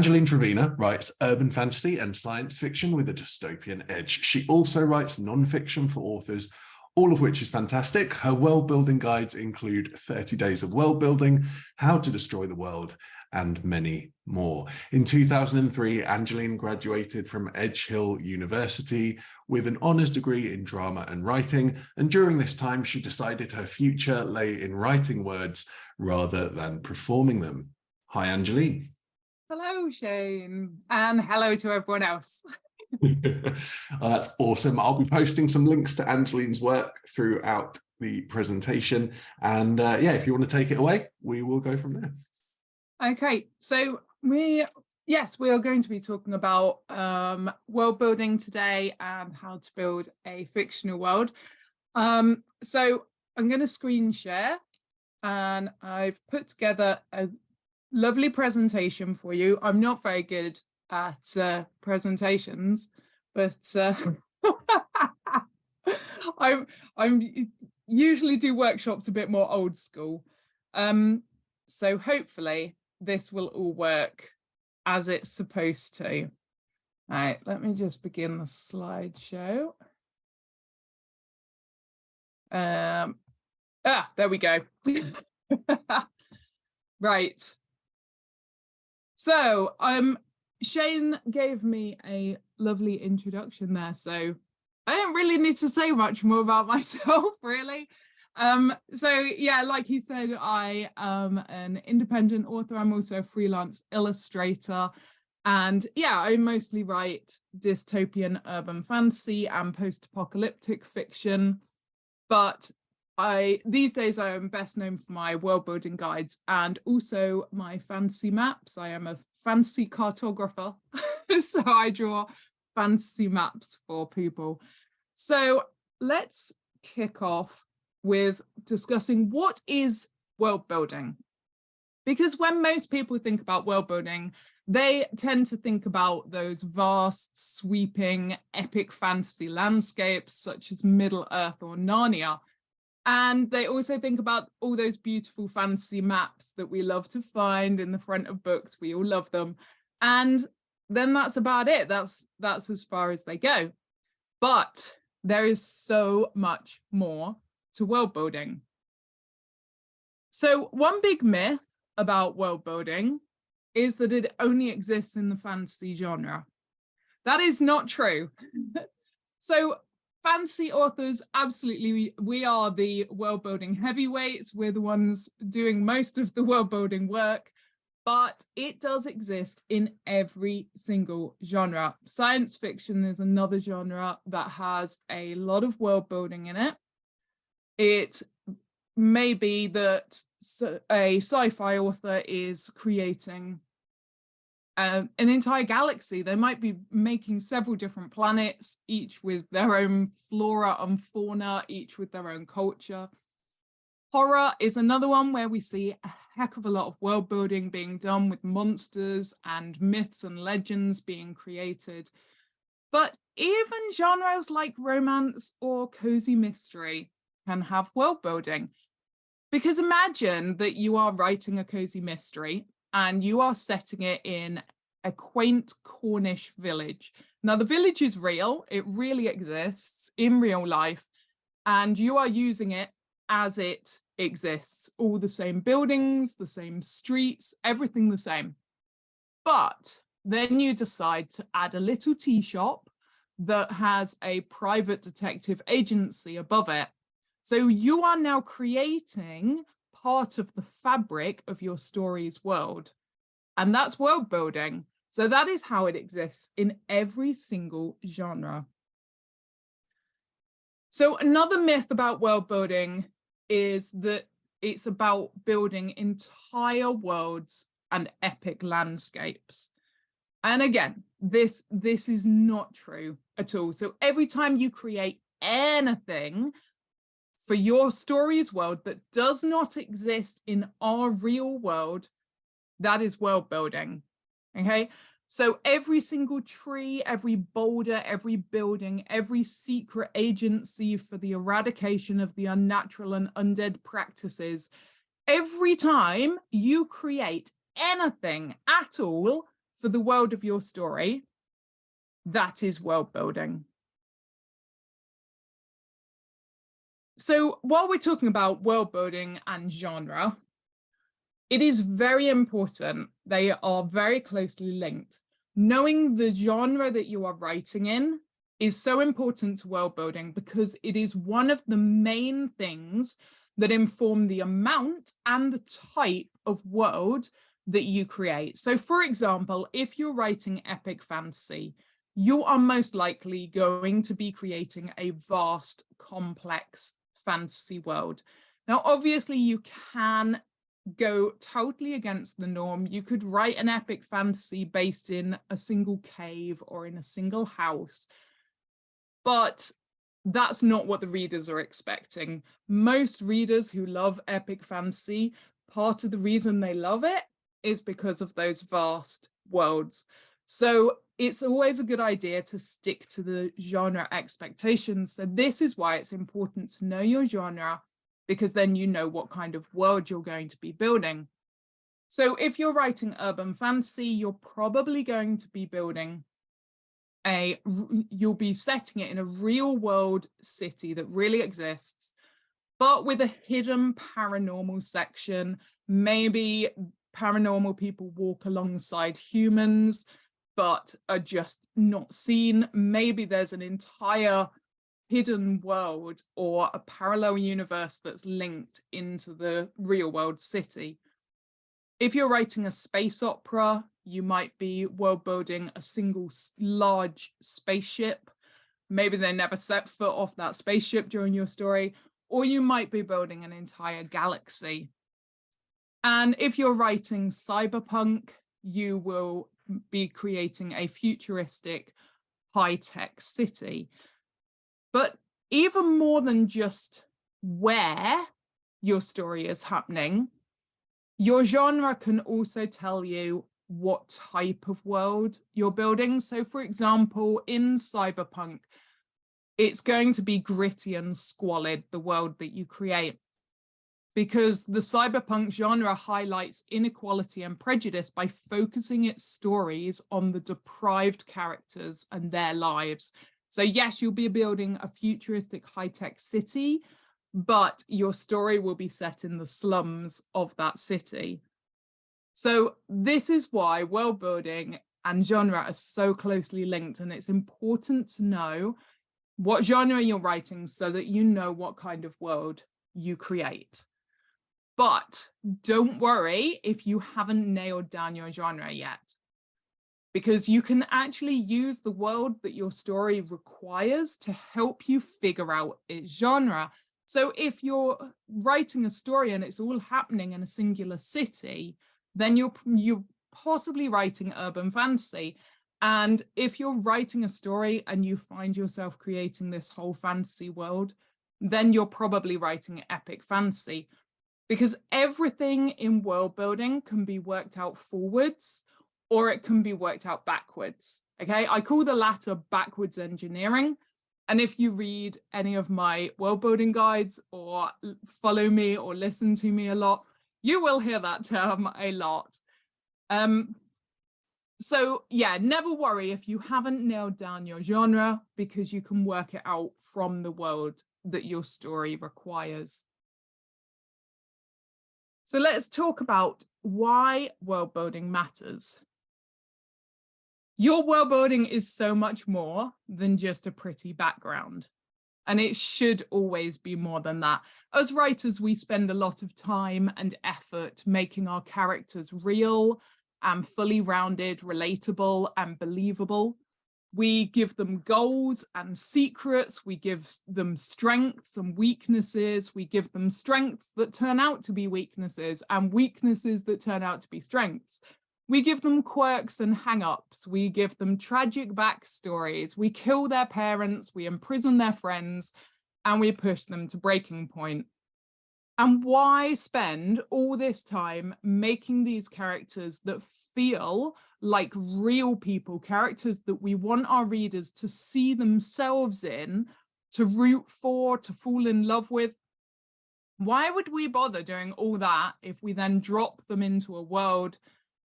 Angeline Trevena writes urban fantasy and science fiction with a dystopian edge. She also writes non-fiction for authors, all of which is fantastic. Her world building guides include 30 Days of World Building, How to Destroy the World, and many more. In 2003, Angeline graduated from Edge Hill University with an honours degree in drama and writing, and during this time she decided her future lay in writing words rather than performing them. Hi, Angeline. Hello, Shane, and hello to everyone else. That's awesome. I'll be posting some links to Angeline's work throughout the presentation, and yeah, if you want to take it away, we will go from there. Okay, so we are going to be talking about world building today and how to build a fictional world. So I'm going to screen share, and I've put together a lovely presentation for you. I'm not very good at presentations, but I'm usually do workshops a bit more old school. So hopefully this will all work as it's supposed to. All right, let me just begin the slideshow. There we go. Right. So Shane gave me a lovely introduction there, so I don't really need to say much more about myself, really. So yeah, like he said, I am an independent author. I'm also a freelance illustrator, and yeah, I mostly write dystopian urban fantasy and post-apocalyptic fiction, but these days I am best known for my world building guides and also my fantasy maps. I am a fantasy cartographer, so I draw fantasy maps for people. So let's kick off with discussing what is world building. Because when most people think about world building, they tend to think about those vast, sweeping, epic fantasy landscapes such as Middle-earth or Narnia. And they also think about all those beautiful fantasy maps that we love to find in the front of books. We all love them. And then that's about it. That's as far as they go. But there is so much more to world building. So one big myth about world building is that it only exists in the fantasy genre. That is not true. So fantasy authors, absolutely, we are the world building heavyweights. We're the ones doing most of the world building work, but it does exist in every single genre. Science fiction is another genre that has a lot of world building in it. It may be that a sci-fi author is creating an entire galaxy. They might be making several different planets, each with their own flora and fauna, each with their own culture. Horror is another one where we see a heck of a lot of world building being done with monsters and myths and legends being created. But even genres like romance or cozy mystery can have world building. Because imagine that you are writing a cozy mystery and you are setting it in a quaint Cornish village. Now, the village is real. It really exists in real life, and you are using it as it exists. All the same buildings, the same streets, everything the same. But then you decide to add a little tea shop that has a private detective agency above it. So you are now creating part of the fabric of your story's world. And that's world building. So that is how it exists in every single genre. So another myth about world building is that it's about building entire worlds and epic landscapes. And again, this is not true at all. So every time you create anything for your story's world that does not exist in our real world, that is world building, okay? So every single tree, every boulder, every building, every secret agency for the eradication of the unnatural and undead practices, every time you create anything at all for the world of your story, that is world building. So while we're talking about world building and genre, it is very important, they are very closely linked. Knowing the genre that you are writing in is so important to world building because it is one of the main things that inform the amount and the type of world that you create. So for example, if you're writing epic fantasy, you are most likely going to be creating a vast, complex fantasy world. Now, obviously, you can go totally against the norm. You could write an epic fantasy based in a single cave or in a single house, but that's not what the readers are expecting. Most readers who love epic fantasy, part of the reason they love it is because of those vast worlds. So it's always a good idea to stick to the genre expectations. So this is why it's important to know your genre, because then you know what kind of world you're going to be building. So if you're writing urban fantasy, you're probably going to be building you'll be setting it in a real world city that really exists, but with a hidden paranormal section. Maybe paranormal people walk alongside humans, but are just not seen. Maybe there's an entire hidden world or a parallel universe that's linked into the real world city. If you're writing a space opera, you might be world building a single large spaceship. Maybe they never set foot off that spaceship during your story, or you might be building an entire galaxy. And if you're writing cyberpunk, you will be creating a futuristic high-tech city. But even more than just where your story is happening, your genre can also tell you what type of world you're building. So for example, in cyberpunk, it's going to be gritty and squalid, the world that you create, because the cyberpunk genre highlights inequality and prejudice by focusing its stories on the deprived characters and their lives. So yes, you'll be building a futuristic high-tech city, but your story will be set in the slums of that city. So this is why world building and genre are so closely linked, and it's important to know what genre you're writing so that you know what kind of world you create. But don't worry if you haven't nailed down your genre yet, because you can actually use the world that your story requires to help you figure out its genre. So if you're writing a story and it's all happening in a singular city, then you're possibly writing urban fantasy. And if you're writing a story and you find yourself creating this whole fantasy world, then you're probably writing epic fantasy, because everything in world building can be worked out forwards or it can be worked out backwards. Okay, I call the latter backwards engineering. And if you read any of my world building guides or follow me or listen to me a lot, you will hear that term a lot. So yeah, never worry if you haven't nailed down your genre, because you can work it out from the world that your story requires. So let's talk about why world building matters. Your world building is so much more than just a pretty background, and it should always be more than that. As writers, we spend a lot of time and effort making our characters real and fully rounded, relatable and believable. We give them goals and secrets. We give them strengths and weaknesses. We give them strengths that turn out to be weaknesses and weaknesses that turn out to be strengths. We give them quirks and hang-ups. We give them tragic backstories. We kill their parents. We imprison their friends, and we push them to breaking point. And why spend all this time making these characters that feel like real people, characters that we want our readers to see themselves in, to root for, to fall in love with? Why would we bother doing all that if we then drop them into a world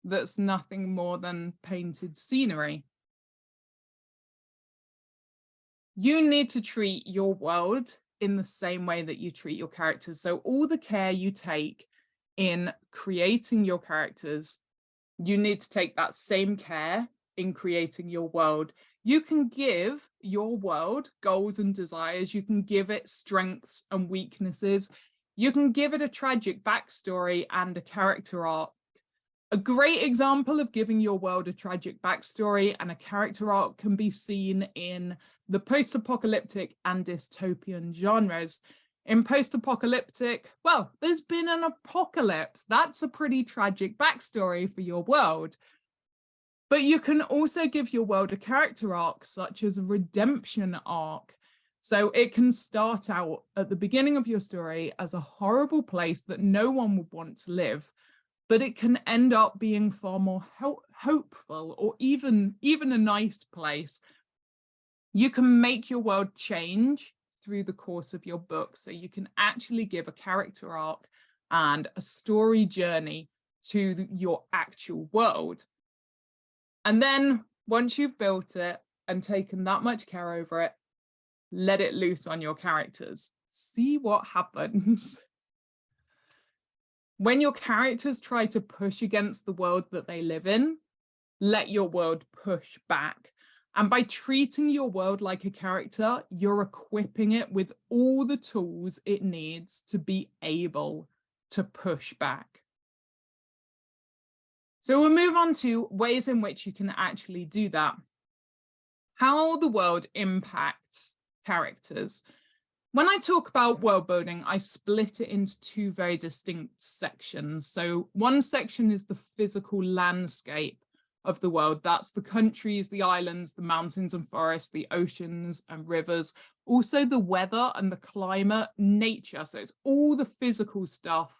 that's nothing more than painted scenery. You need to treat your world in the same way that you treat your characters. So all the care you take in creating your characters, you need to take that same care in creating your world. You can give your world goals and desires. You can give it strengths and weaknesses. You can give it a tragic backstory and a character arc. A great example of giving your world a tragic backstory and a character arc can be seen in the post-apocalyptic and dystopian genres. In post-apocalyptic, well, there's been an apocalypse. That's a pretty tragic backstory for your world. But you can also give your world a character arc, such as a redemption arc. So it can start out at the beginning of your story as a horrible place that no one would want to live, but it can end up being far more hopeful, or even a nice place. You can make your world change through the course of your book. So you can actually give a character arc and a story journey to your actual world. And then once you've built it and taken that much care over it, let it loose on your characters. See what happens. When your characters try to push against the world that they live in, let your world push back. And by treating your world like a character, you're equipping it with all the tools it needs to be able to push back. So we'll move on to ways in which you can actually do that. How the world impacts characters. When I talk about world building, I split it into two very distinct sections. So one section is the physical landscape of the world. That's the countries, the islands, the mountains and forests, the oceans and rivers, also the weather and the climate, nature. So it's all the physical stuff.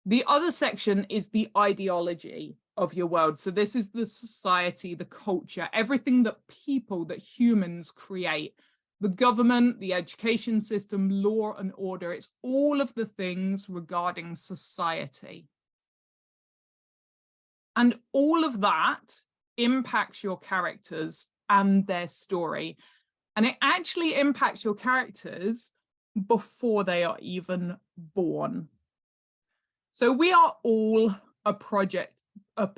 The other section is the ideology of your world. So this is the society, the culture, everything that people, that humans create. The government, the education system, law and order, it's all of the things regarding society. And all of that impacts your characters and their story. And it actually impacts your characters before they are even born. So we are all a product of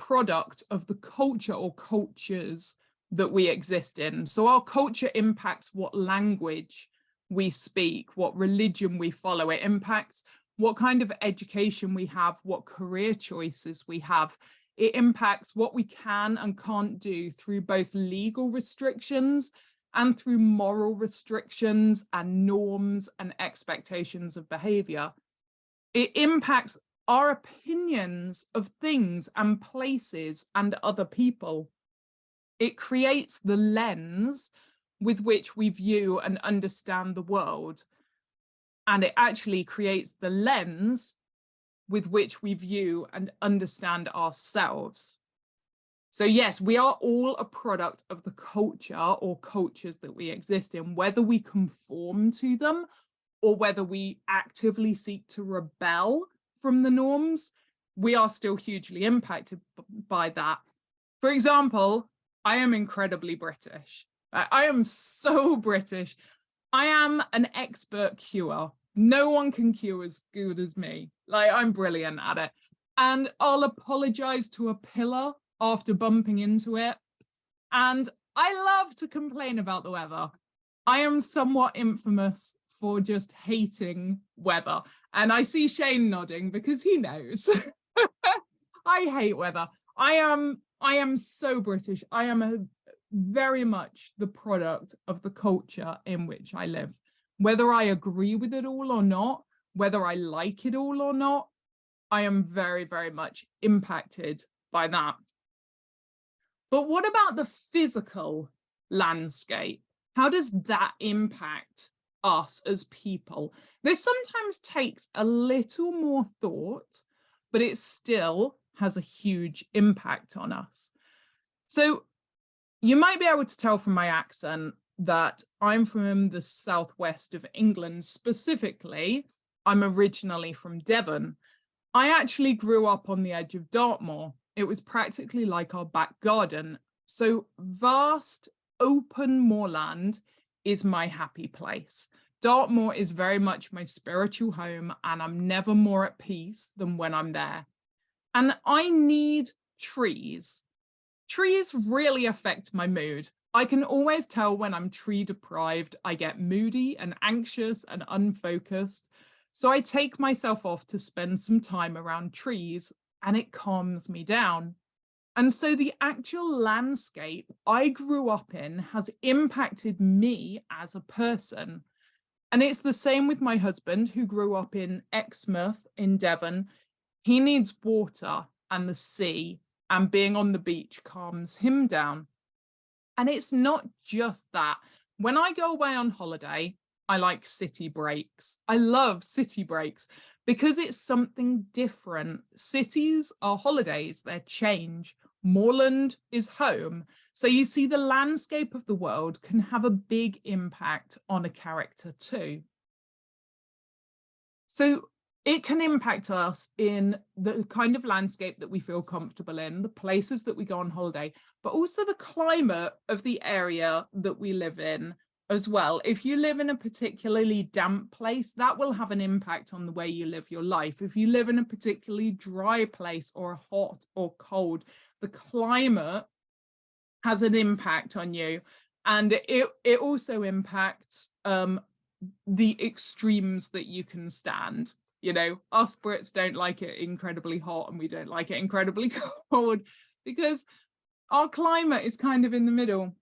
the culture or cultures that we exist in. So our culture impacts what language we speak, what religion we follow. It impacts what kind of education we have, what career choices we have. It impacts what we can and can't do through both legal restrictions and through moral restrictions and norms and expectations of behavior. It impacts our opinions of things and places and other people. It creates the lens with which we view and understand the world. And it actually creates the lens with which we view and understand ourselves. So yes, we are all a product of the culture or cultures that we exist in, whether we conform to them or whether we actively seek to rebel from the norms, we are still hugely impacted by that. For example, I am incredibly British. I am so British. I am an expert queuer. No one can queue as good as me. Like, I'm brilliant at it. And I'll apologize to a pillar after bumping into it. And I love to complain about the weather. I am somewhat infamous for just hating weather. And I see Shane nodding because he knows. I hate weather. I am so British. I am very much the product of the culture in which I live. Whether I agree with it all or not, whether I like it all or not, I am very, very much impacted by that. But what about the physical landscape? How does that impact us as people? This sometimes takes a little more thought, but it still has a huge impact on us. So you might be able to tell from my accent that I'm from the southwest of England. Specifically, I'm originally from Devon. I actually grew up on the edge of Dartmoor. it was practically like our back garden. So vast, open moorland is my happy place. Dartmoor is very much my spiritual home, and I'm never more at peace than when I'm there. And I need trees. Trees really affect my mood. I can always tell when I'm tree deprived. I get moody and anxious and unfocused. So I take myself off to spend some time around trees, and it calms me down. And so the actual landscape I grew up in has impacted me as a person. And it's the same with my husband, who grew up in Exmouth in Devon. He needs water and the sea, and being on the beach calms him down. And it's not just that. When I go away on holiday, I like city breaks. I love city breaks because it's something different. Cities are holidays, they're change. Moorland is home. So you see, the landscape of the world can have a big impact on a character too. So it can impact us in the kind of landscape that we feel comfortable in, the places that we go on holiday, but also the climate of the area that we live in as well. If you live in a particularly damp place, that will have an impact on the way you live your life. If you live in a particularly dry place or hot or cold, the climate has an impact on you. And it also impacts the extremes that you can stand. You know, us Brits don't like it incredibly hot, and we don't like it incredibly cold, because our climate is kind of in the middle.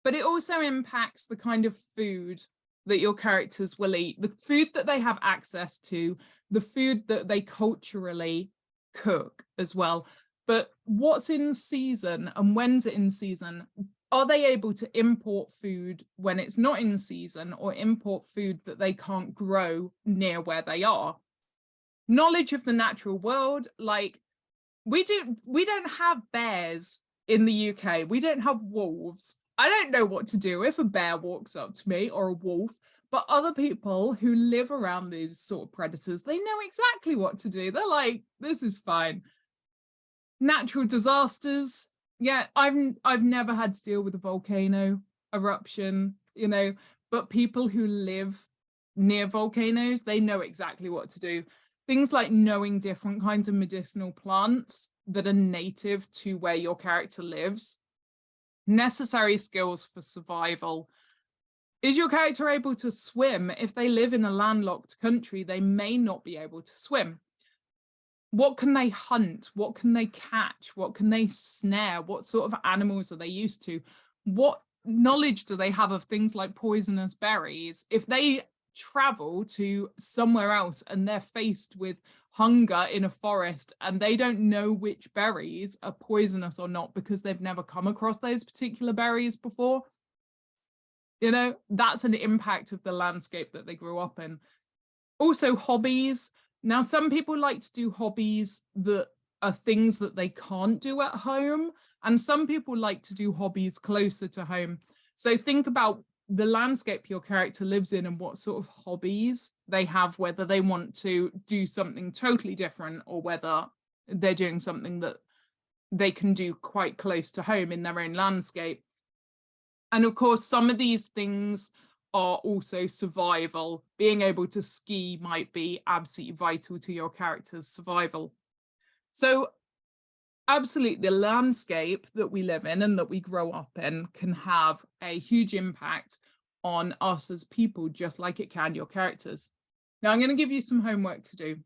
But it also impacts the kind of food that your characters will eat, the food that they have access to, the food that they culturally cook as well. But what's in season and when's it in season? Are they able to import food when it's not in season, or import food that they can't grow near where they are? Knowledge of the natural world, like we don't have bears in the UK. We don't have wolves. I don't know what to do if a bear walks up to me, or a wolf, but other people who live around these sort of predators, they know exactly what to do. They're like, this is fine. Natural disasters. Yeah, I've never had to deal with a volcano eruption, you know, but people who live near volcanoes, they know exactly what to do. Things like knowing different kinds of medicinal plants that are native to where your character lives. Necessary skills for survival. Is your character able to swim? If they live in a landlocked country, they may not be able to swim. What can they hunt? What can they catch? What can they snare? What sort of animals are they used to? What knowledge do they have of things like poisonous berries? If they travel to somewhere else and they're faced with hunger in a forest and they don't know which berries are poisonous or not because they've never come across those particular berries before, you know, that's an impact of the landscape that they grew up in. Also, hobbies. Now, some people like to do hobbies that are things that they can't do at home, and some people like to do hobbies closer to home. So think about the landscape your character lives in and what sort of hobbies they have, whether they want to do something totally different or whether they're doing something that they can do quite close to home in their own landscape. And of course, some of these things are also survival. Being able to ski might be absolutely vital to your character's survival. So absolutely, the landscape that we live in and that we grow up in can have a huge impact on us as people, just like it can your characters. Now, I'm going to give you some homework to do.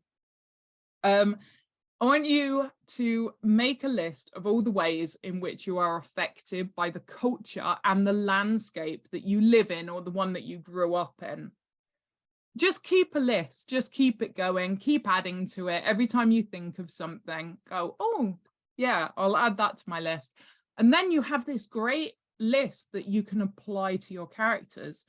I want you to make a list of all the ways in which you are affected by the culture and the landscape that you live in, or the one that you grew up in. Just keep a list, just keep it going, keep adding to it. Every time you think of something, go, oh, yeah, I'll add that to my list. And then you have this great list that you can apply to your characters.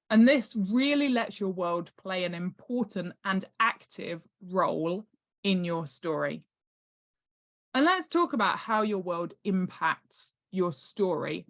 And this really lets your world play an important and active role in your story. And let's talk about how your world impacts your story.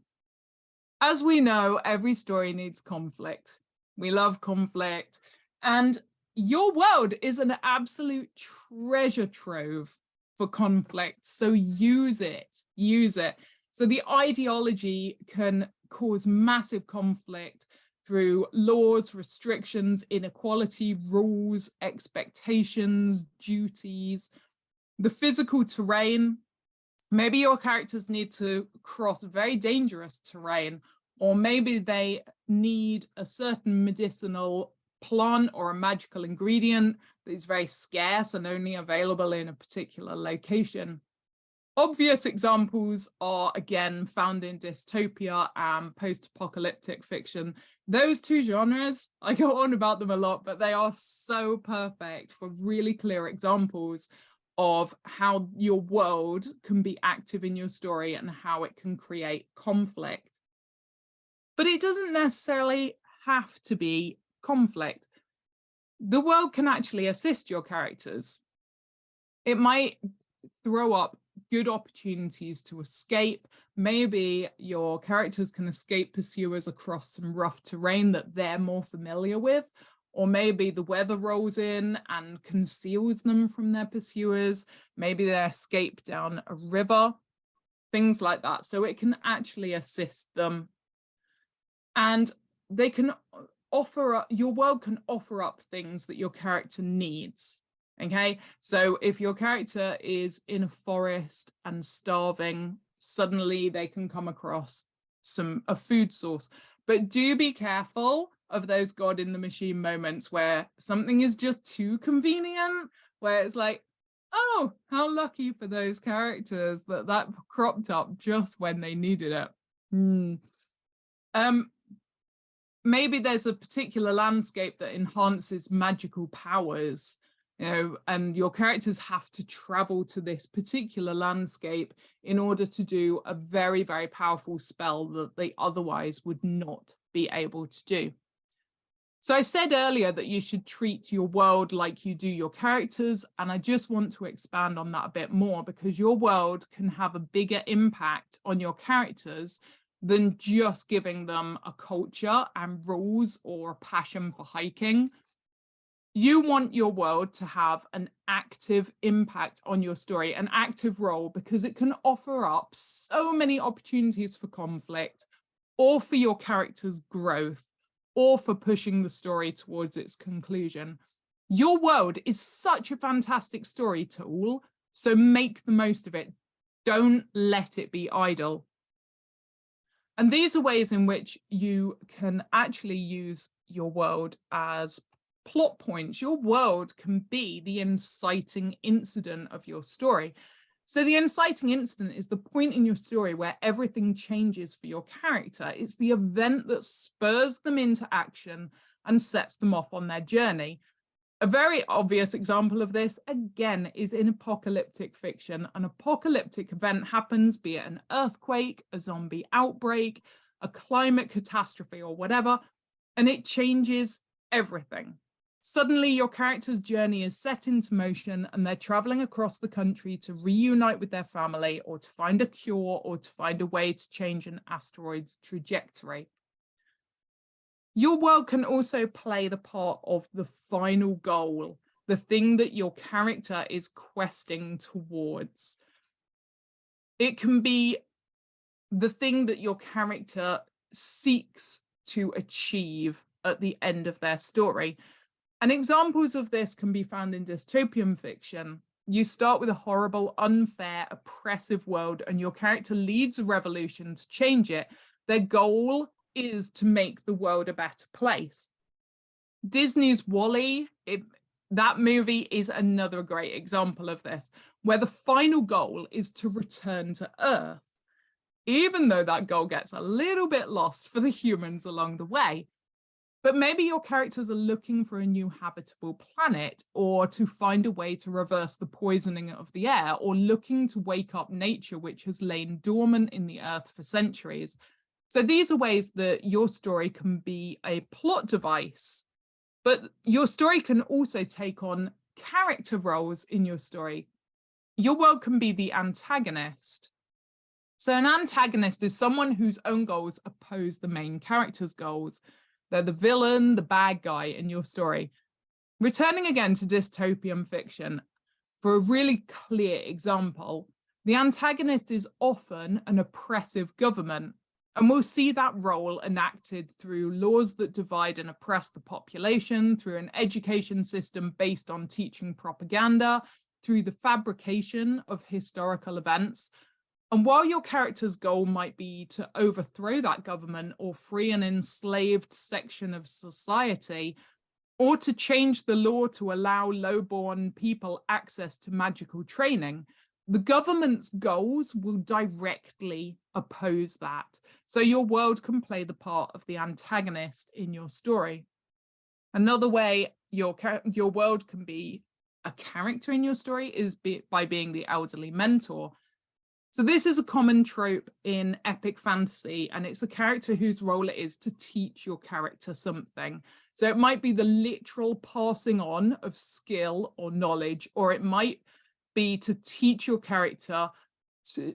As we know, every story needs conflict. We love conflict. And your world is an absolute treasure trove for conflict. So use it, use it. So the ideology can cause massive conflict through laws, restrictions, inequality, rules, expectations, duties, the physical terrain. Maybe your characters need to cross very dangerous terrain, or maybe they need a certain medicinal plant or a magical ingredient that is very scarce and only available in a particular location. Obvious examples are, again, found in dystopia and post-apocalyptic fiction. Those two genres, I go on about them a lot, but they are so perfect for really clear examples of how your world can be active in your story and how it can create conflict. But it doesn't necessarily have to be conflict. The world can actually assist your characters. It might throw up good opportunities to escape. Maybe your characters can escape pursuers across some rough terrain that they're more familiar with, or maybe the weather rolls in and conceals them from their pursuers. Maybe they escape down a river, things like that. So it can actually assist them. And they can offer up, your world can offer up things that your character needs. Okay, so if your character is in a forest and starving, suddenly they can come across a food source. But do be careful of those God in the machine moments where something is just too convenient, where it's like, oh, how lucky for those characters that cropped up just when they needed it. Maybe there's a particular landscape that enhances magical powers, and your characters have to travel to this particular landscape in order to do a very, very powerful spell that they otherwise would not be able to do. So I said earlier that you should treat your world like you do your characters, and I just want to expand on that a bit more, because your world can have a bigger impact on your characters than just giving them a culture and rules or a passion for hiking. You want your world to have an active impact on your story, an active role, because it can offer up so many opportunities for conflict, or for your character's growth, or for pushing the story towards its conclusion. Your world is such a fantastic story tool, so make the most of it. Don't let it be idle. And these are ways in which you can actually use your world as plot points. Your world can be the inciting incident of your story. So the inciting incident is the point in your story where everything changes for your character. It's the event that spurs them into action and sets them off on their journey. A very obvious example of this, again, is in apocalyptic fiction. An apocalyptic event happens, be it an earthquake, a zombie outbreak, a climate catastrophe, or whatever, and it changes everything. Suddenly, your character's journey is set into motion and they're traveling across the country to reunite with their family, or to find a cure, or to find a way to change an asteroid's trajectory. Your world can also play the part of the final goal, the thing that your character is questing towards. It can be the thing that your character seeks to achieve at the end of their story. And examples of this can be found in dystopian fiction. You start with a horrible, unfair, oppressive world, and your character leads a revolution to change it. Their goal is to make the world a better place. Disney's WALL-E, that movie is another great example of this, where the final goal is to return to Earth, even though that goal gets a little bit lost for the humans along the way. But maybe your characters are looking for a new habitable planet, or to find a way to reverse the poisoning of the air, or looking to wake up nature, which has lain dormant in the Earth for centuries. So these are ways that your story can be a plot device, but your story can also take on character roles in your story. Your world can be the antagonist. So an antagonist is someone whose own goals oppose the main character's goals. They're the villain, the bad guy in your story. Returning again to dystopian fiction, For a really clear example, the antagonist is often an oppressive government, and we'll see that role enacted through laws that divide and oppress the population, through an education system based on teaching propaganda, through the fabrication of historical events. And while your character's goal might be to overthrow that government or free an enslaved section of society, or to change the law to allow low-born people access to magical training, the government's goals will directly oppose that. So your world can play the part of the antagonist in your story. Another way your world can be a character in your story is by being the elderly mentor. So this is a common trope in epic fantasy, and it's a character whose role it is to teach your character something. So it might be the literal passing on of skill or knowledge, or it might be to teach your character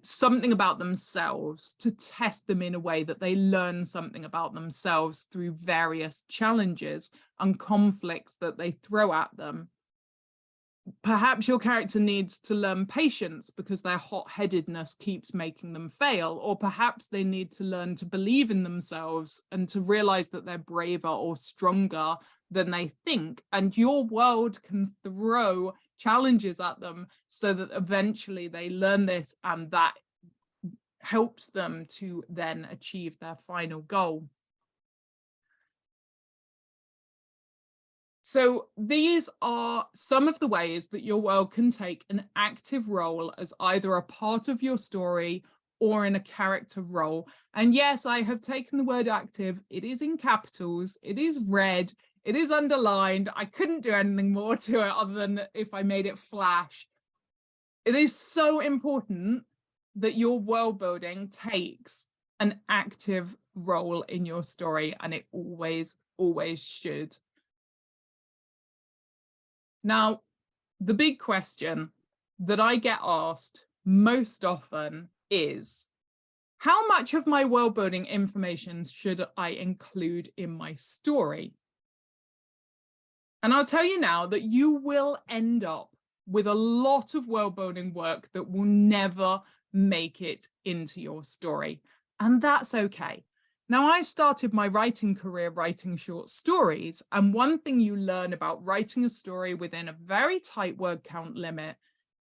something about themselves, to test them in a way that they learn something about themselves through various challenges and conflicts that they throw at them. Perhaps your character needs to learn patience because their hot-headedness keeps making them fail, or perhaps they need to learn to believe in themselves and to realize that they're braver or stronger than they think. And your world can throw challenges at them so that eventually they learn this, and that helps them to then achieve their final goal. So these are some of the ways that your world can take an active role as either a part of your story or in a character role. And yes, I have taken the word active. It is in capitals, it is red, it is underlined. I couldn't do anything more to it other than if I made it flash. It is so important that your world building takes an active role in your story, and it always should. Now, the big question that I get asked most often is, how much of my world building information should I include in my story? And I'll tell you now that you will end up with a lot of world building work that will never make it into your story. And that's okay. Now, I started my writing career writing short stories, and one thing you learn about writing a story within a very tight word count limit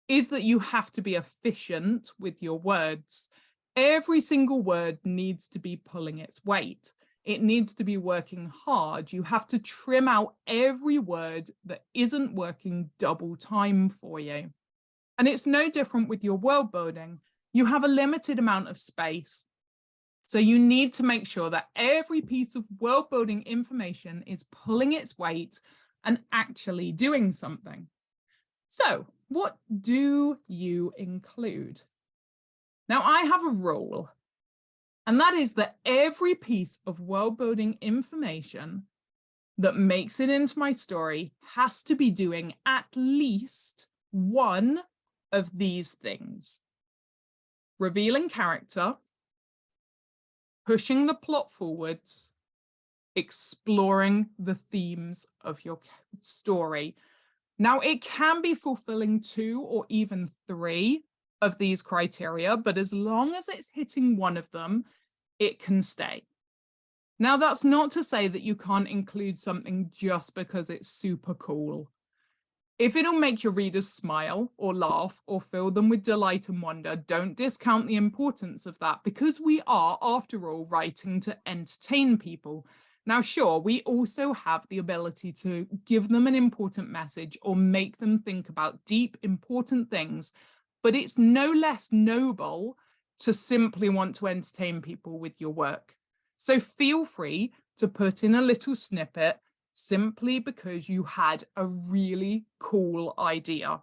is that you have to be efficient with your words. Every single word needs to be pulling its weight. It needs to be working hard. You have to trim out every word that isn't working double time for you. And it's no different with your world building. You have a limited amount of space. So you need to make sure that every piece of world building information is pulling its weight and actually doing something. So what do you include? Now, I have a rule, and that is that every piece of world building information that makes it into my story has to be doing at least one of these things: revealing character, pushing the plot forwards, exploring the themes of your story. Now, it can be fulfilling 2 or even 3 of these criteria, but as long as it's hitting one of them, it can stay. Now, that's not to say that you can't include something just because it's super cool. If it'll make your readers smile or laugh or fill them with delight and wonder, don't discount the importance of that, because we are, after all, writing to entertain people. Now, sure, we also have the ability to give them an important message or make them think about deep, important things, but it's no less noble to simply want to entertain people with your work. So feel free to put in a little snippet simply because you had a really cool idea.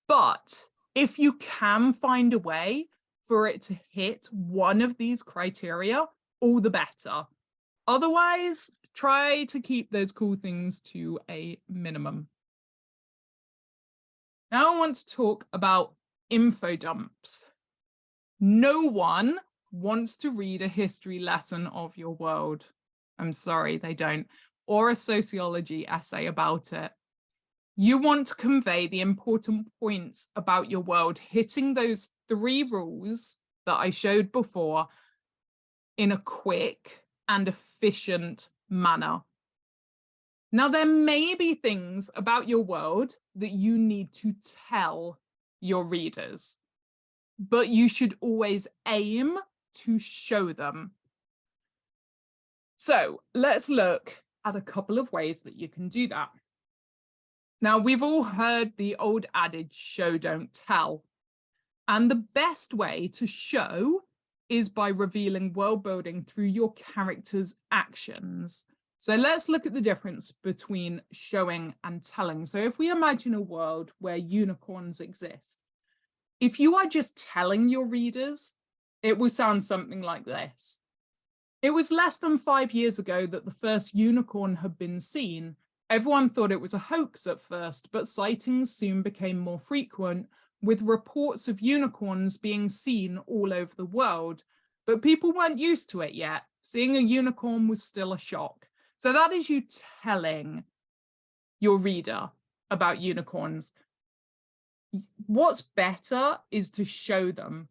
But if you can find a way for it to hit one of these criteria, all the better. Otherwise, try to keep those cool things to a minimum. Now I want to talk about info dumps. No one wants to read a history lesson of your world. I'm sorry, they don't. Or a sociology essay about it. You want to convey the important points about your world, hitting those 3 rules that I showed before in a quick and efficient manner. Now, there may be things about your world that you need to tell your readers, but you should always aim to show them. So let's look at a couple of ways that you can do that. Now, we've all heard the old adage, show, don't tell. And the best way to show is by revealing world building through your character's actions. So let's look at the difference between showing and telling. So if we imagine a world where unicorns exist, if you are just telling your readers, it will sound something like this. It was less than 5 years ago that the first unicorn had been seen. Everyone thought it was a hoax at first, but sightings soon became more frequent, with reports of unicorns being seen all over the world. But people weren't used to it yet. Seeing a unicorn was still a shock. So that is you telling your reader about unicorns. What's better is to show them.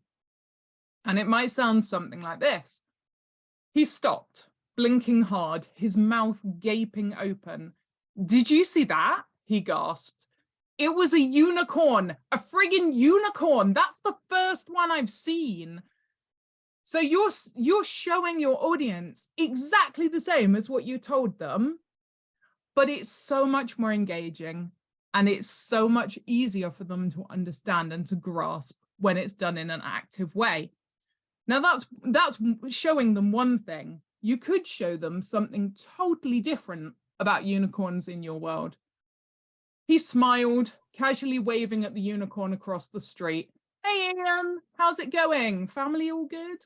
And it might sound something like this. He stopped, blinking hard, his mouth gaping open. "Did you see that?" he gasped. "It was a unicorn, a friggin' unicorn. That's the first one I've seen." So you're showing your audience exactly the same as what you told them, but it's so much more engaging and it's so much easier for them to understand and to grasp when it's done in an active way. Now that's showing them one thing. You could show them something totally different about unicorns in your world. He smiled, casually waving at the unicorn across the street. "Hey, Ian, how's it going? Family all good?"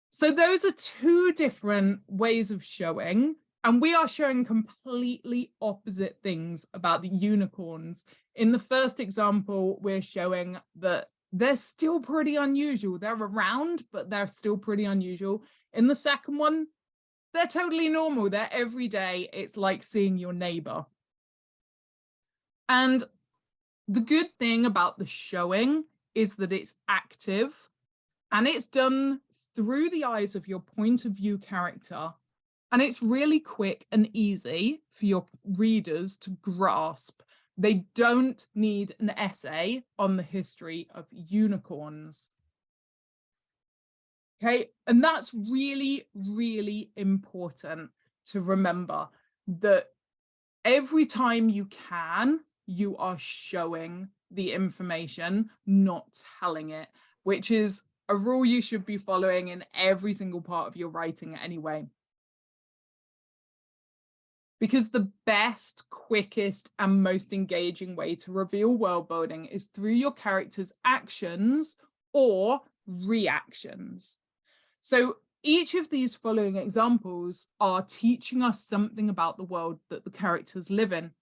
So those are 2 different ways of showing, and we are showing completely opposite things about the unicorns. In the first example, we're showing that they're still pretty unusual. They're around, but they're still pretty unusual. In the second one, they're totally normal. They're everyday. It's like seeing your neighbor. And the good thing about the showing is that it's active and it's done through the eyes of your point of view character. And it's really quick and easy for your readers to grasp. They don't need an essay on the history of unicorns. Okay, and that's really, really important to remember, that every time you can, you are showing the information, not telling it, which is a rule you should be following in every single part of your writing anyway. Because the best, quickest, and most engaging way to reveal world building is through your character's actions or reactions. So each of these following examples are teaching us something about the world that the characters live in.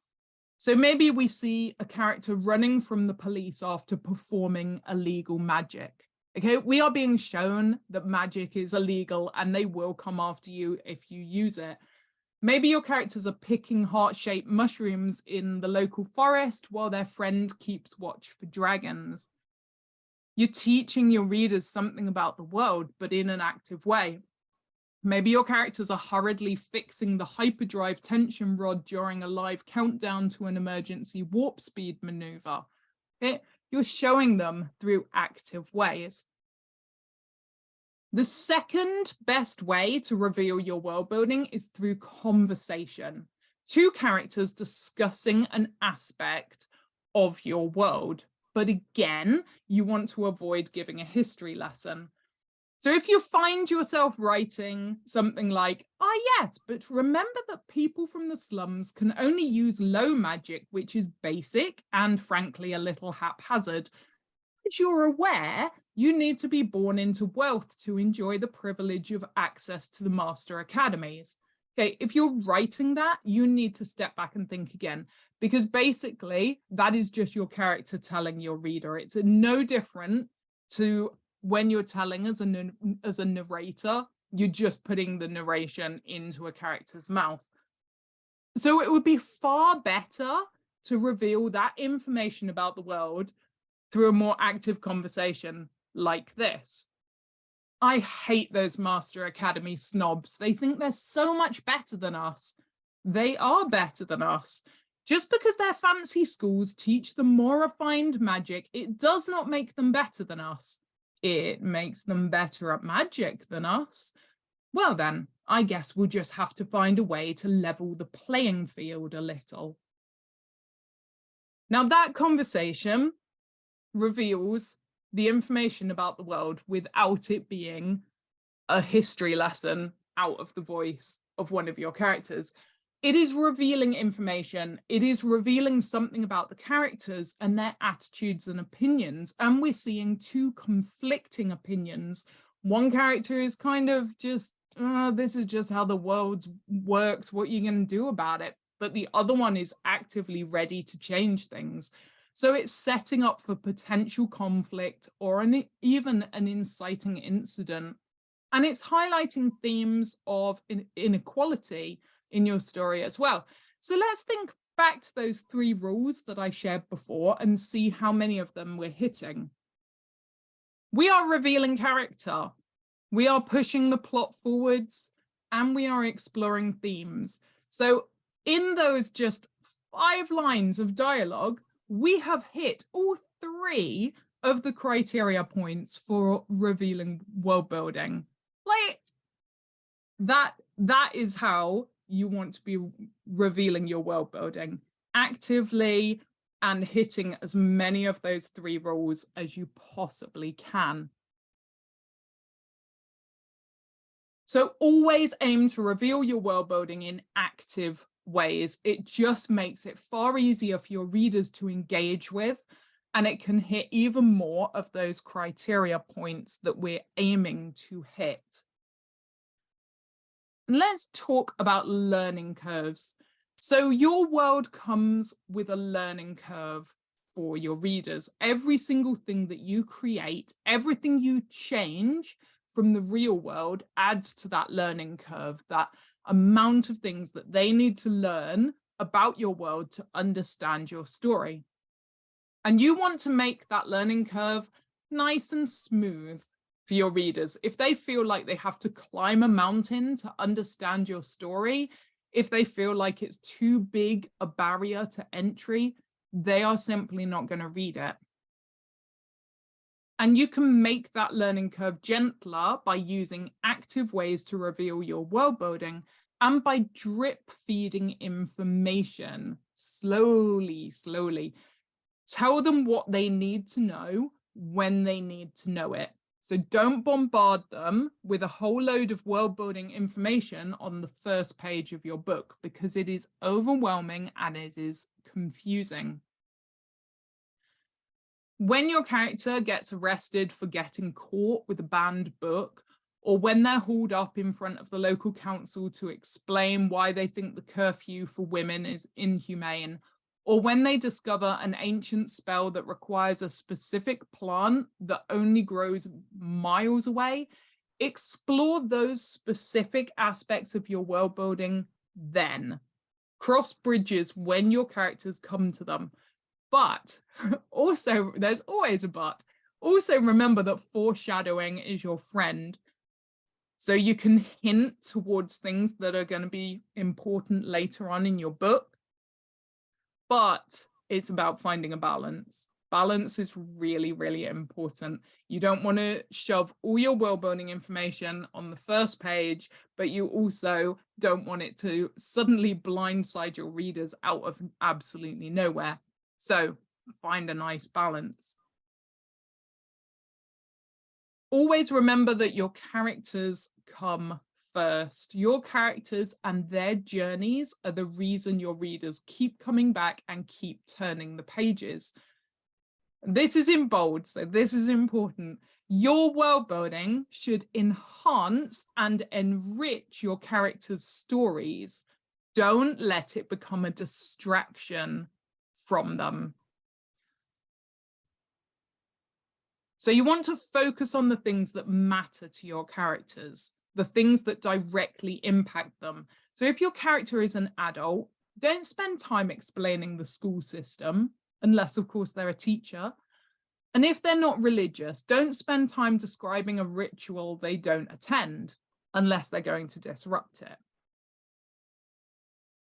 So maybe we see a character running from the police after performing illegal magic. Okay, we are being shown that magic is illegal and they will come after you if you use it. Maybe your characters are picking heart-shaped mushrooms in the local forest while their friend keeps watch for dragons. You're teaching your readers something about the world, but in an active way. Maybe your characters are hurriedly fixing the hyperdrive tension rod during a live countdown to an emergency warp speed maneuver. You're showing them through active ways. The second best way to reveal your world building is through conversation. 2 characters discussing an aspect of your world. But again, you want to avoid giving a history lesson. So if you find yourself writing something like, "Ah, yes, but remember that people from the slums can only use low magic, which is basic and frankly a little haphazard. As you're aware, you need to be born into wealth to enjoy the privilege of access to the master academies." Okay, if you're writing that, you need to step back and think again, because basically that is just your character telling your reader. It's no different to when you're telling as a narrator, you're just putting the narration into a character's mouth. So it would be far better to reveal that information about the world through a more active conversation like this. I hate those Master Academy snobs. They think they're so much better than us. They are better than us. Just because their fancy schools teach them more refined magic, it does not make them better than us. It makes them better at magic than us. Well then, I guess we'll just have to find a way to level the playing field a little. Now that conversation reveals the information about the world without it being a history lesson out of the voice of one of your characters. It is revealing information. It is revealing something about the characters and their attitudes and opinions. And we're seeing two conflicting opinions. One character is kind of just, this is just how the world works. What are you going to do about it? But the other one is actively ready to change things. So it's setting up for potential conflict or even an inciting incident. And it's highlighting themes of inequality in your story as well. So let's think back to those 3 rules that I shared before and see how many of them we're hitting. We are revealing character. We are pushing the plot forwards, and we are exploring themes. So in those just 5 lines of dialogue, we have hit all 3 of the criteria points for revealing world building. Like that is how you want to be revealing your world building, actively and hitting as many of those 3 rules as you possibly can. So always aim to reveal your world building in active ways. It just makes it far easier for your readers to engage with, and it can hit even more of those criteria points that we're aiming to hit. Let's talk about learning curves. So your world comes with a learning curve for your readers. Every single thing that you create, everything you change from the real world adds to that learning curve, that amount of things that they need to learn about your world to understand your story. And you want to make that learning curve nice and smooth for your readers. If they feel like they have to climb a mountain to understand your story, if they feel like it's too big a barrier to entry, they are simply not going to read it. And you can make that learning curve gentler by using active ways to reveal your world building and by drip feeding information slowly. Tell them what they need to know when they need to know it. So don't bombard them with a whole load of world building information on the first page of your book, because it is overwhelming and it is confusing. When your character gets arrested for getting caught with a banned book, or when they're hauled up in front of the local council to explain why they think the curfew for women is inhumane, or when they discover an ancient spell that requires a specific plant that only grows miles away, explore those specific aspects of your world building then. Cross bridges when your characters come to them. But also, there's always a but. Also remember that foreshadowing is your friend. So you can hint towards things that are going to be important later on in your book. But it's about finding a balance. Balance is really, really important. You don't want to shove all your world building information on the first page, but you also don't want it to suddenly blindside your readers out of absolutely nowhere. So find a nice balance. Always remember that your characters come first. Your characters and their journeys are the reason your readers keep coming back and keep turning the pages. This is in bold, so this is important. Your world building should enhance and enrich your characters' stories. Don't let it become a distraction from them. So you want to focus on the things that matter to your characters, the things that directly impact them. So if your character is an adult, don't spend time explaining the school system, unless, of course, they're a teacher. And if they're not religious, don't spend time describing a ritual they don't attend, unless they're going to disrupt it.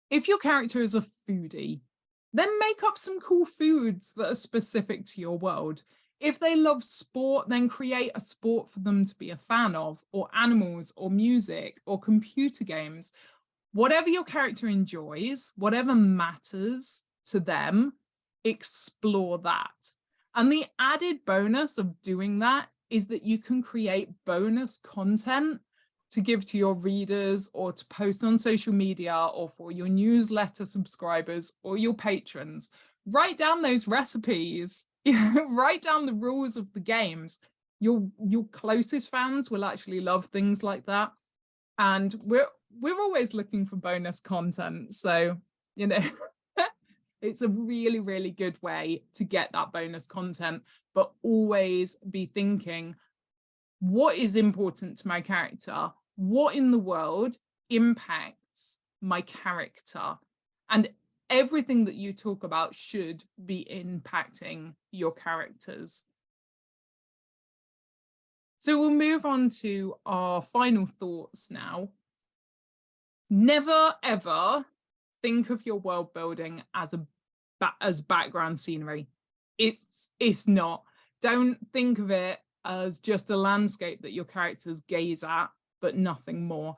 If your character is a foodie, then make up some cool foods that are specific to your world. If they love sport, then create a sport for them to be a fan of, or animals, or music, or computer games. Whatever your character enjoys, whatever matters to them, explore that. And the added bonus of doing that is that you can create bonus content to give to your readers, or to post on social media, or for your newsletter subscribers or your patrons. Write down those recipes, write down the rules of the games. Your closest fans will actually love things like that. And we're always looking for bonus content. So, you know, it's a really, really good way to get that bonus content, but always be thinking, what is important to my character? What in the world impacts my character? And everything that you talk about should be impacting your characters. So we'll move on to our final thoughts now. Never, ever think of your world building as background scenery. It's not. Don't think of it as just a landscape that your characters gaze at, but nothing more.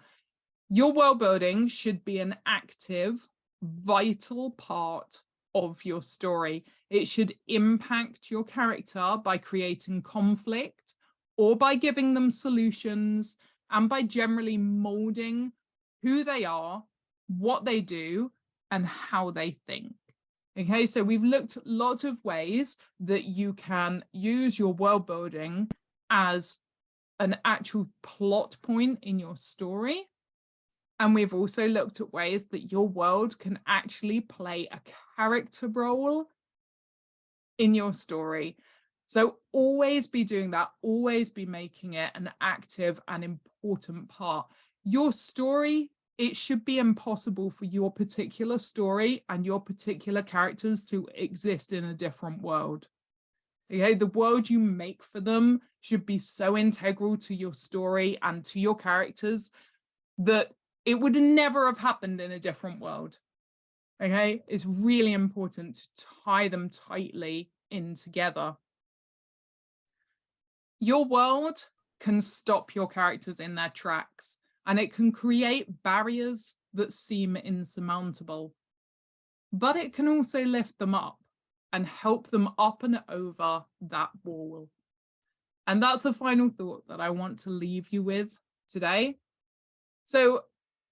Your world building should be an active, vital part of your story. It should impact your character by creating conflict, or by giving them solutions, and by generally molding who they are, what they do, and how they think. Okay, so we've looked at lots of ways that you can use your world building as an actual plot point in your story. And we've also looked at ways that your world can actually play a character role in your story. So always be doing that, always be making it an active and important part. Your story, it should be impossible for your particular story and your particular characters to exist in a different world. Okay, the world you make for them should be so integral to your story and to your characters that it would never have happened in a different world. Okay, it's really important to tie them tightly in together. Your world can stop your characters in their tracks, and it can create barriers that seem insurmountable. But it can also lift them up and help them up and over that wall. And that's the final thought that I want to leave you with today. So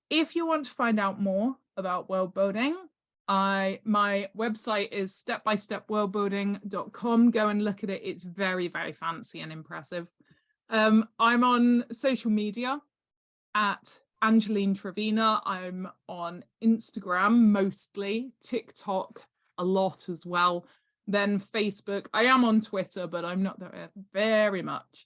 if you want to find out more about world building, my website is stepbystepworldbuilding.com. Go and look at it. It's very, very fancy and impressive. I'm on social media at Angeline Trevena. I'm on Instagram mostly, TikTok a lot as well, then Facebook. I am on Twitter, but I'm not there very much.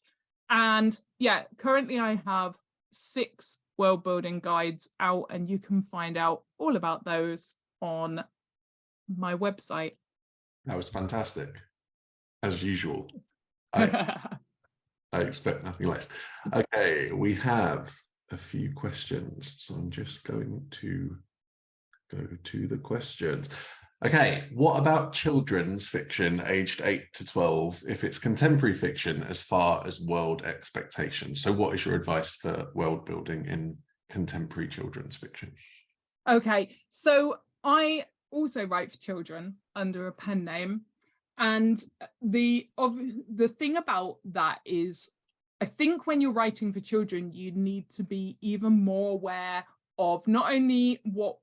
And yeah, currently I have 6 world building guides out, and you can find out all about those on my website. That was fantastic, as usual. I expect nothing less. Okay, we have a few questions, so I'm just going to go to the questions. Okay, what about children's fiction aged 8 to 12 if it's contemporary fiction as far as world expectations? So what is your advice for world building in contemporary children's fiction? Okay, so I also write for children under a pen name, and the thing about that is, I think when you're writing for children, you need to be even more aware of not only what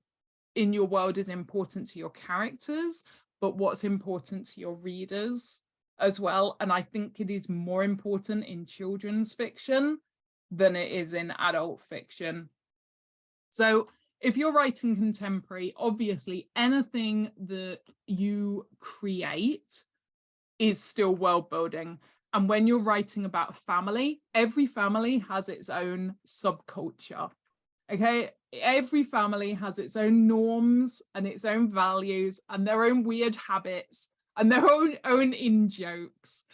in your world is important to your characters, but what's important to your readers as well. And I think it is more important in children's fiction than it is in adult fiction. So if you're writing contemporary, obviously anything that you create is still world building. And when you're writing about a family, every family has its own subculture. Okay, every family has its own norms and its own values and their own weird habits and their own in-jokes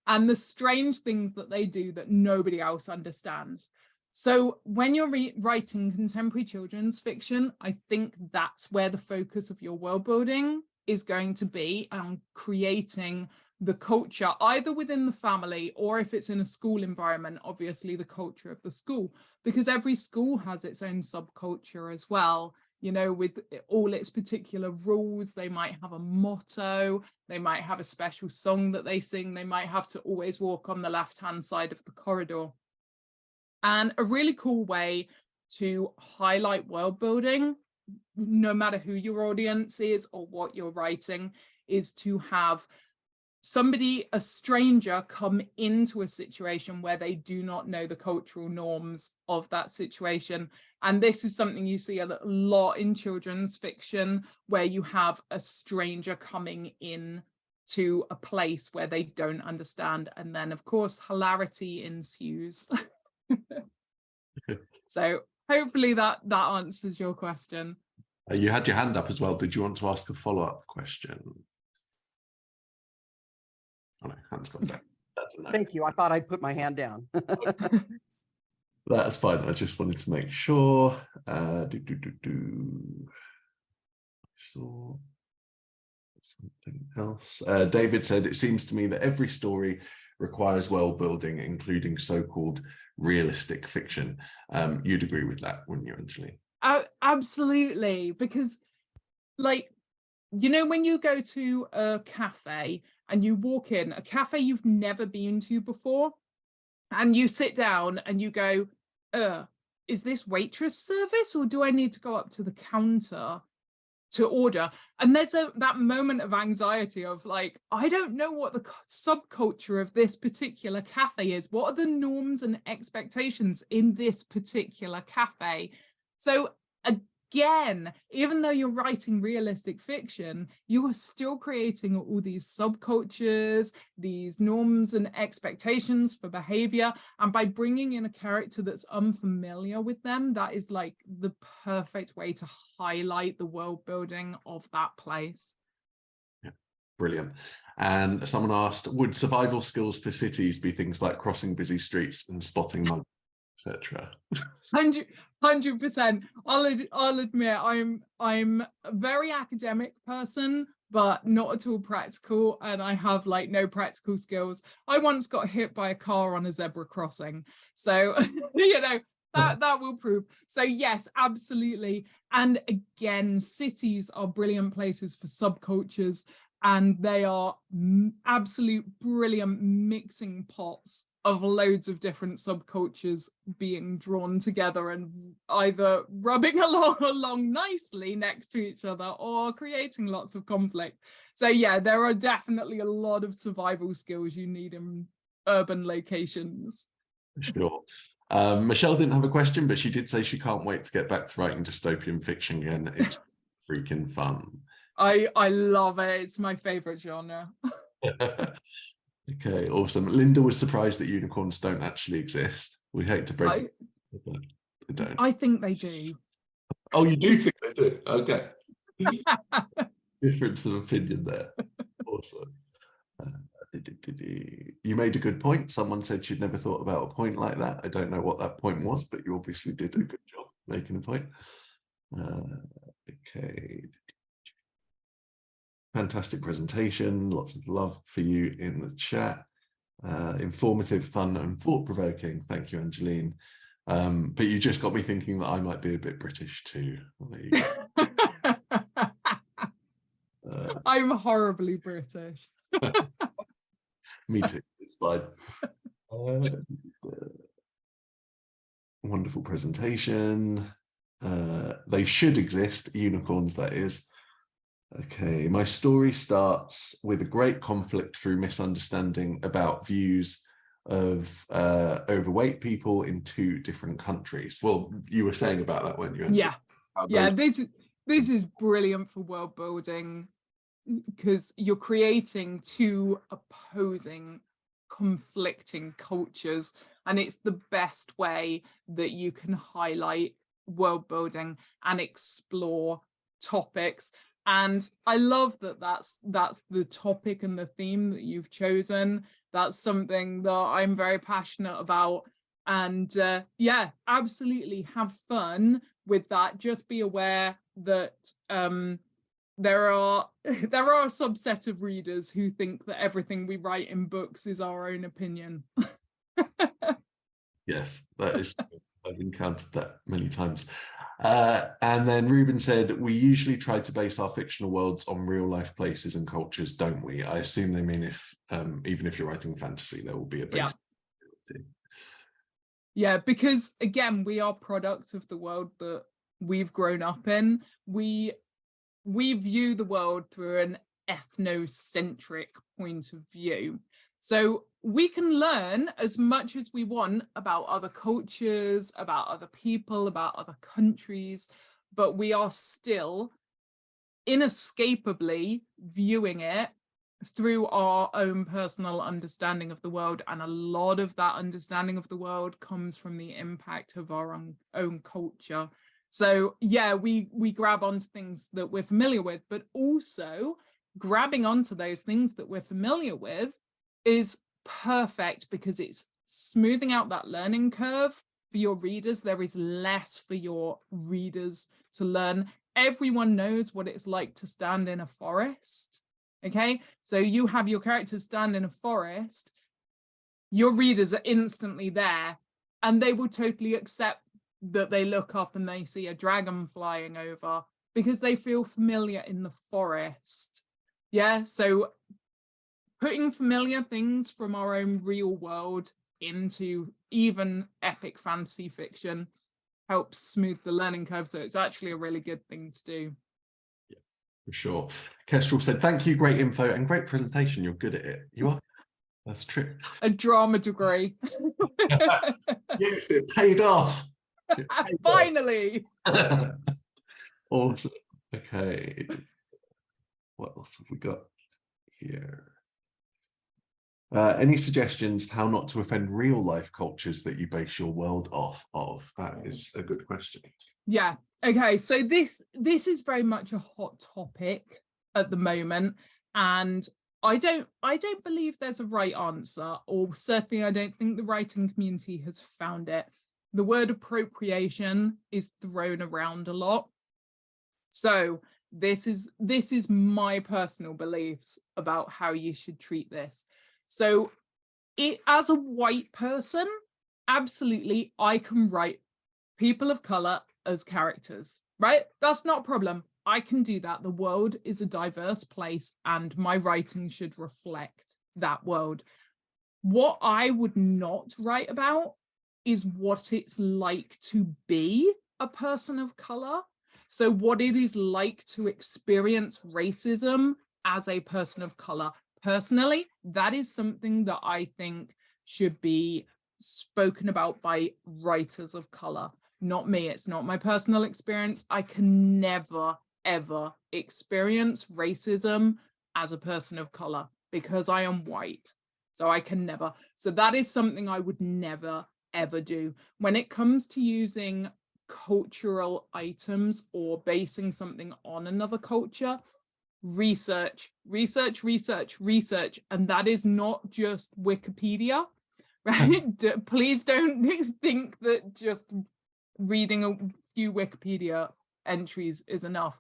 and the strange things that they do that nobody else understands. So when you're writing contemporary children's fiction, I think that's where the focus of your world building is going to be, and creating the culture either within the family, or if it's in a school environment, obviously the culture of the school, because every school has its own subculture as well, you know, with all its particular rules. They might have a motto, they might have a special song that they sing, they might have to always walk on the left-hand side of the corridor. And a really cool way to highlight world building, no matter who your audience is or what you're writing, is to have somebody, a stranger, come into a situation where they do not know the cultural norms of that situation. And this is something you see a lot in children's fiction, where you have a stranger coming in to a place where they don't understand. And then, of course, hilarity ensues. So hopefully that answers your question. You had your hand up as well. Did you want to ask a follow-up question? Oh no, hand's gone down. That's a no. Thank you. I thought I'd put my hand down. That's fine. I just wanted to make sure. Saw something else. David said, it seems to me that every story requires world building, including so-called realistic fiction. You'd agree with that, wouldn't you, Angeline? Absolutely, because, like, you know, when you go to a cafe and you walk in, a cafe you've never been to before, and you sit down and you go, is this waitress service, or do I need to go up to the counter to order? And there's that moment of anxiety of like, I don't know what the subculture of this particular cafe is. What are the norms and expectations in this particular cafe? So again, even though you're writing realistic fiction, you are still creating all these subcultures, these norms and expectations for behavior. And by bringing in a character that's unfamiliar with them, that is like the perfect way to highlight the world building of that place. Yeah, brilliant. And someone asked, would survival skills for cities be things like crossing busy streets and spotting mugs, etc.? 100%. I'll admit I'm a very academic person, but not at all practical, and I have like no practical skills. I once got hit by a car on a zebra crossing, so you know, that will prove. So yes, absolutely. And again, cities are brilliant places for subcultures, and they are absolute brilliant mixing pots of loads of different subcultures being drawn together and either rubbing along nicely next to each other or creating lots of conflict. So yeah, there are definitely a lot of survival skills you need in urban locations. Sure. Michelle didn't have a question, but she did say she can't wait to get back to writing dystopian fiction again. It's freaking fun. I love it. It's my favorite genre. Okay, awesome. Linda was surprised that unicorns don't actually exist. We hate to break it, but they don't. I think they do. Oh, you do think they do? Okay. Difference of opinion there. Awesome. You made a good point. Someone said she'd never thought about a point like that. I don't know what that point was, but you obviously did a good job making a point. Okay. Fantastic presentation. Lots of love for you in the chat. Informative, fun, and thought-provoking. Thank you, Angeline. But you just got me thinking that I might be a bit British too. Well, there you go. I'm horribly British. Me too. It's fine. Wonderful presentation. They should exist, unicorns, that is. Okay, my story starts with a great conflict through misunderstanding about views of overweight people in 2 different countries. Well, you were saying about that, weren't you? Yeah, yeah. This is brilliant for world building, because you're creating 2 opposing, conflicting cultures, and it's the best way that you can highlight world building and explore topics. And I love that that's the topic and the theme that you've chosen. That's something that I'm very passionate about. And yeah, absolutely have fun with that. Just be aware that there are a subset of readers who think that everything we write in books is our own opinion. Yes, that is true. I've encountered that many times. And then Ruben said, we usually try to base our fictional worlds on real life places and cultures, don't we? I assume they mean if even if you're writing fantasy, there will be a base. Yeah, because again, we are products of the world that we've grown up in. We view the world through an ethnocentric point of view. So we can learn as much as we want about other cultures, about other people, about other countries, but we are still inescapably viewing it through our own personal understanding of the world. And a lot of that understanding of the world comes from the impact of our own culture. So yeah, we grab onto things that we're familiar with, but also grabbing onto those things that we're familiar with is perfect because it's smoothing out that learning curve for your readers. There is less for your readers to learn. Everyone knows what it's like to stand in a forest. Okay, so you have your characters stand in a forest, your readers are instantly there, and they will totally accept that they look up and they see a dragon flying over because they feel familiar in the forest. Yeah, so putting familiar things from our own real world into even epic fantasy fiction helps smooth the learning curve. So it's actually a really good thing to do. Yeah, for sure. Kestrel said, thank you, great info and great presentation. You're good at it. You are. That's true. A drama degree. Yes, it paid off. Finally. Awesome. Okay. What else have we got here? Any suggestions how not to offend real life cultures that you base your world off of? That is a good question. Yeah. Okay. So this is very much a hot topic at the moment, and I don't believe there's a right answer, or certainly I don't think the writing community has found it. The word appropriation is thrown around a lot. So this is my personal beliefs about how you should treat this. So as a white person, absolutely, I can write people of color as characters, right? That's not a problem. I can do that. The world is a diverse place and my writing should reflect that world. What I would not write about is what it's like to be a person of color. So what it is like to experience racism as a person of color. Personally, that is something that I think should be spoken about by writers of color, not me. It's not my personal experience. I can never, ever experience racism as a person of color because I am white. So I can never. So that is something I would never, ever do. When it comes to using cultural items or basing something on another culture, research, and that is not just Wikipedia, right? Please don't think that just reading a few Wikipedia entries is enough.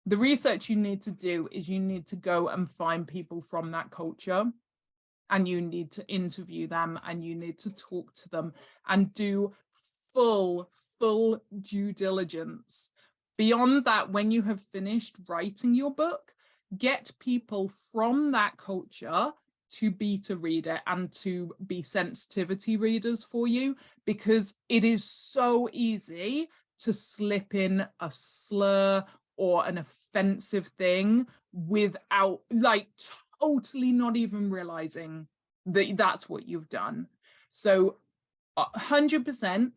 The research you need to do is you need to go and find people from that culture, and you need to interview them, and you need to talk to them and do full due diligence. Beyond that, when you have finished writing your book, get people from that culture to beta read it and to be sensitivity readers for you, because it is so easy to slip in a slur or an offensive thing without, like, totally not even realizing that that's what you've done. So 100%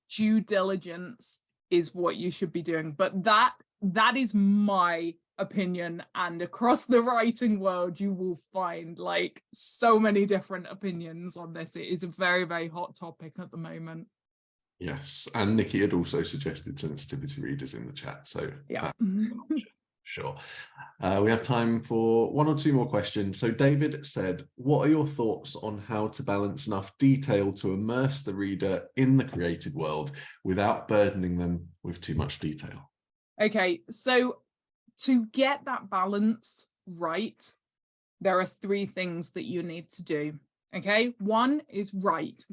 due diligence is what you should be doing. But that is my opinion, and across the writing world you will find like so many different opinions on this. It is a very, very hot topic at the moment. Yes, and Nikki had also suggested sensitivity readers in the chat, so Yeah. sure. We have time for one or two more questions. So David said, what are your thoughts on how to balance enough detail to immerse the reader in the created world without burdening them with too much detail? Okay, so to get that balance right, there are three things that you need to do. Okay, one is write,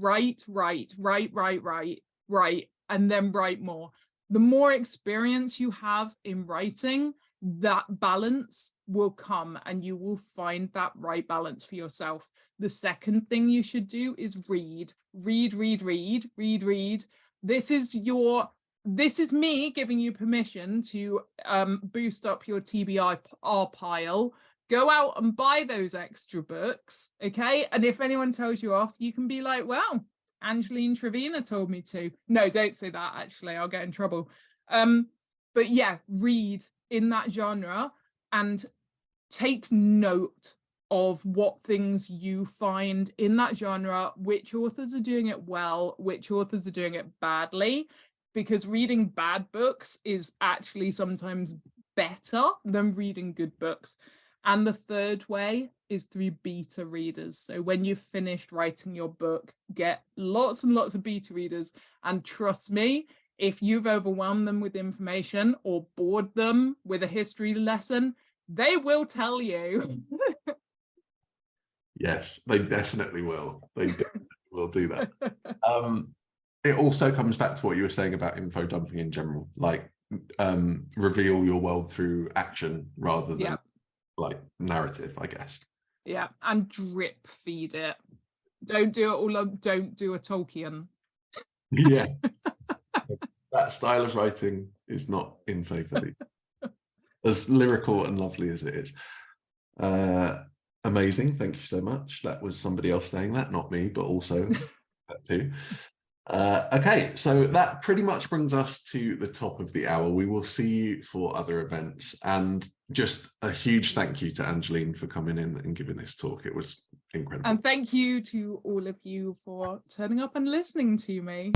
and then write more. The more experience you have in writing, that balance will come and you will find that right balance for yourself. The second thing you should do is read. This is me giving you permission to boost up your TBR pile. Go out and buy those extra books, okay? And if anyone tells you off, you can be like, well, Angeline Trevena told me to. No, don't say that, actually. I'll get in trouble. But yeah, read in that genre and take note of what things you find in that genre, which authors are doing it well, which authors are doing it badly, because reading bad books is actually sometimes better than reading good books. And the third way is through beta readers. So when you've finished writing your book, get lots and lots of beta readers. And trust me, if you've overwhelmed them with information or bored them with a history lesson, they will tell you. Yes, they definitely will. They definitely will do that. It also comes back to what you were saying about info dumping in general, like reveal your world through action rather than like narrative, I guess. Yeah, and drip feed it. Don't do it all. Don't do a Tolkien. Yeah. That style of writing is not in favour. As lyrical and lovely as it is. Amazing. Thank you so much. That was somebody else saying that, not me, but also that too. Okay, so that pretty much brings us to the top of the hour. We will see you for other events, and just a huge thank you to Angeline for coming in and giving this talk. It was incredible. And thank you to all of you for turning up and listening to me.